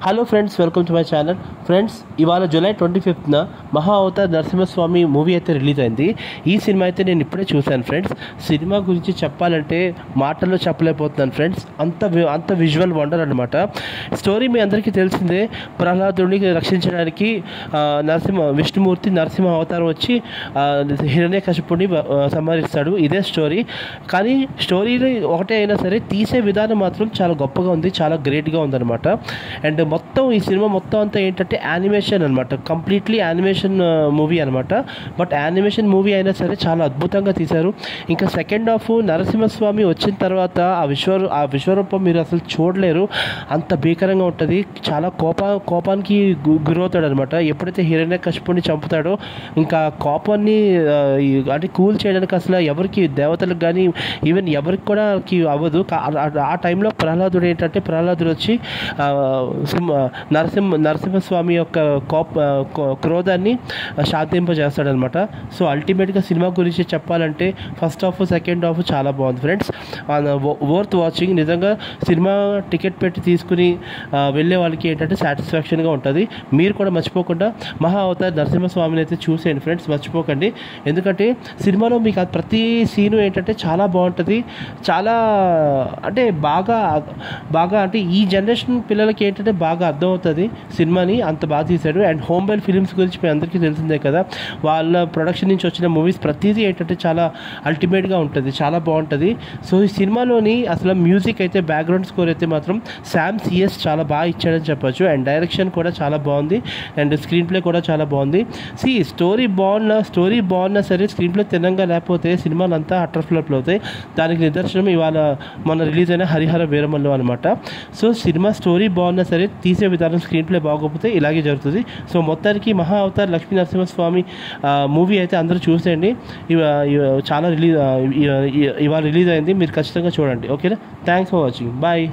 Hello friends, welcome to my channel. Friends, ఇవాళ July 25న మహా Avatar Narasimhaswamy movie అయితే release అయింది. ఈ సినిమా అయితే నేను ఇప్పుడే చూశాను ఫ్రెండ్స్. సినిమా గురించి చెప్పాలంటే మాటల్లో చెప్పలేకపోతున్నాను ఫ్రెండ్స్. అంత విజువల్ వండర్ అనమాట. స్టోరీ మీ అందరికీ తెలిసిందే. ప్రహ్లాదుడిని రక్షించడానికి విష్ణుమూర్తి నరసింహ అవతారం వచ్చి హిరణ్యకశిపుడిని సంహరిస్తాడు. ఇదే స్టోరీ. కానీ స్టోరీ ఒకటే అయినా సరే తీసే విధానం మాత్రం చాలా గొప్పగా ఉంది, చాలా గ్రేట్గా ఉందన్నమాట. అండ్ మొత్తం ఈ సినిమా మొత్తం అంతా ఏంటంటే యానిమేషన్ అనమాట. కంప్లీట్లీ యానిమేషన్ మూవీ అనమాట. బట్ యానిమేషన్ మూవీ అయినా సరే చాలా అద్భుతంగా తీశారు. ఇంకా సెకండ్ హాఫ్ నరసింహస్వామి వచ్చిన తర్వాత ఆ విశ్వరూపం మీరు అసలు చూడలేరు, అంత భీకరంగా ఉంటుంది. చాలా కోపానికి గురవుతాడు అనమాట. ఎప్పుడైతే హిరణ్యకశిపుడిని చంపుతాడో ఇంకా కోపాన్ని అంటే కూల్ చేయడానికి అసలు ఎవరికి, దేవతలకు కానీ ఈవెన్ ఎవరికి కూడా అవ్వదు. ఆ టైంలో ప్రహ్లాదుడు వచ్చి నరసింహస్వామి యొక్క క్రోధాన్ని శాంతింపజేస్తాడనమాట. సో అల్టిమేట్గా సినిమా గురించి చెప్పాలంటే ఫస్ట్ హాఫ్ సెకండ్ హాఫ్ చాలా బాగుంది ఫ్రెండ్స్. Worth watching. నిజంగా సినిమా టికెట్ పెట్టి తీసుకుని వెళ్ళే వాళ్ళకి ఏంటంటే సాటిస్ఫాక్షన్గా ఉంటుంది. మీరు కూడా మర్చిపోకుండా మహా అవతార్ నరసింహస్వామిని అయితే చూసేయండి ఫ్రెండ్స్, మర్చిపోకండి. ఎందుకంటే సినిమాలో మీకు ప్రతి సీను ఏంటంటే చాలా బాగుంటుంది. చాలా అంటే బాగా అంటే ఈ జనరేషన్ పిల్లలకి ఏంటంటే బాగా అర్థమవుతుంది సినిమాని, అంత బాగా తీశాడు. అండ్ హోమ్బైల్ ఫిలిమ్స్ గురించి మీ అందరికీ తెలిసిందే కదా. వాళ్ళ ప్రొడక్షన్ నుంచి వచ్చిన మూవీస్ ప్రతిదీ ఏంటంటే చాలా అల్టిమేట్గా ఉంటుంది, చాలా బాగుంటుంది. సో ఈ సినిమాలోని అసలు మ్యూజిక్ అయితే, బ్యాక్గ్రౌండ్ స్కోర్ అయితే మాత్రం శామ్ సిఎస్ చాలా బాగా ఇచ్చాడని చెప్పొచ్చు. అండ్ డైరెక్షన్ కూడా చాలా బాగుంది. అండ్ స్క్రీన్ ప్లే కూడా చాలా బాగుంది. స్టోరీ బాగున్నా సరే స్క్రీన్ ప్లే తినంగా లేకపోతే సినిమాలు అంతా అటర్ ఫ్లాప్లు అవుతాయి. దానికి నిదర్శనం ఇవాళ మొన్న రిలీజ్ అయిన హరిహర వీరమల్లు అనమాట. సో సినిమా స్టోరీ బాగున్నా సరే తీసే విధానం, స్క్రీన్ ప్లే బాగోకపోతే ఇలాగే జరుగుతుంది. సో మొత్తానికి మహా అవతార్ లక్ష్మీ నరసింహస్వామి మూవీ అయితే అందరూ చూసేయండి. ఇవాళ రిలీజ్ అయింది, మీరు ఖచ్చితంగా చూడండి. ఓకేనా? Thanks for watching. బాయ్.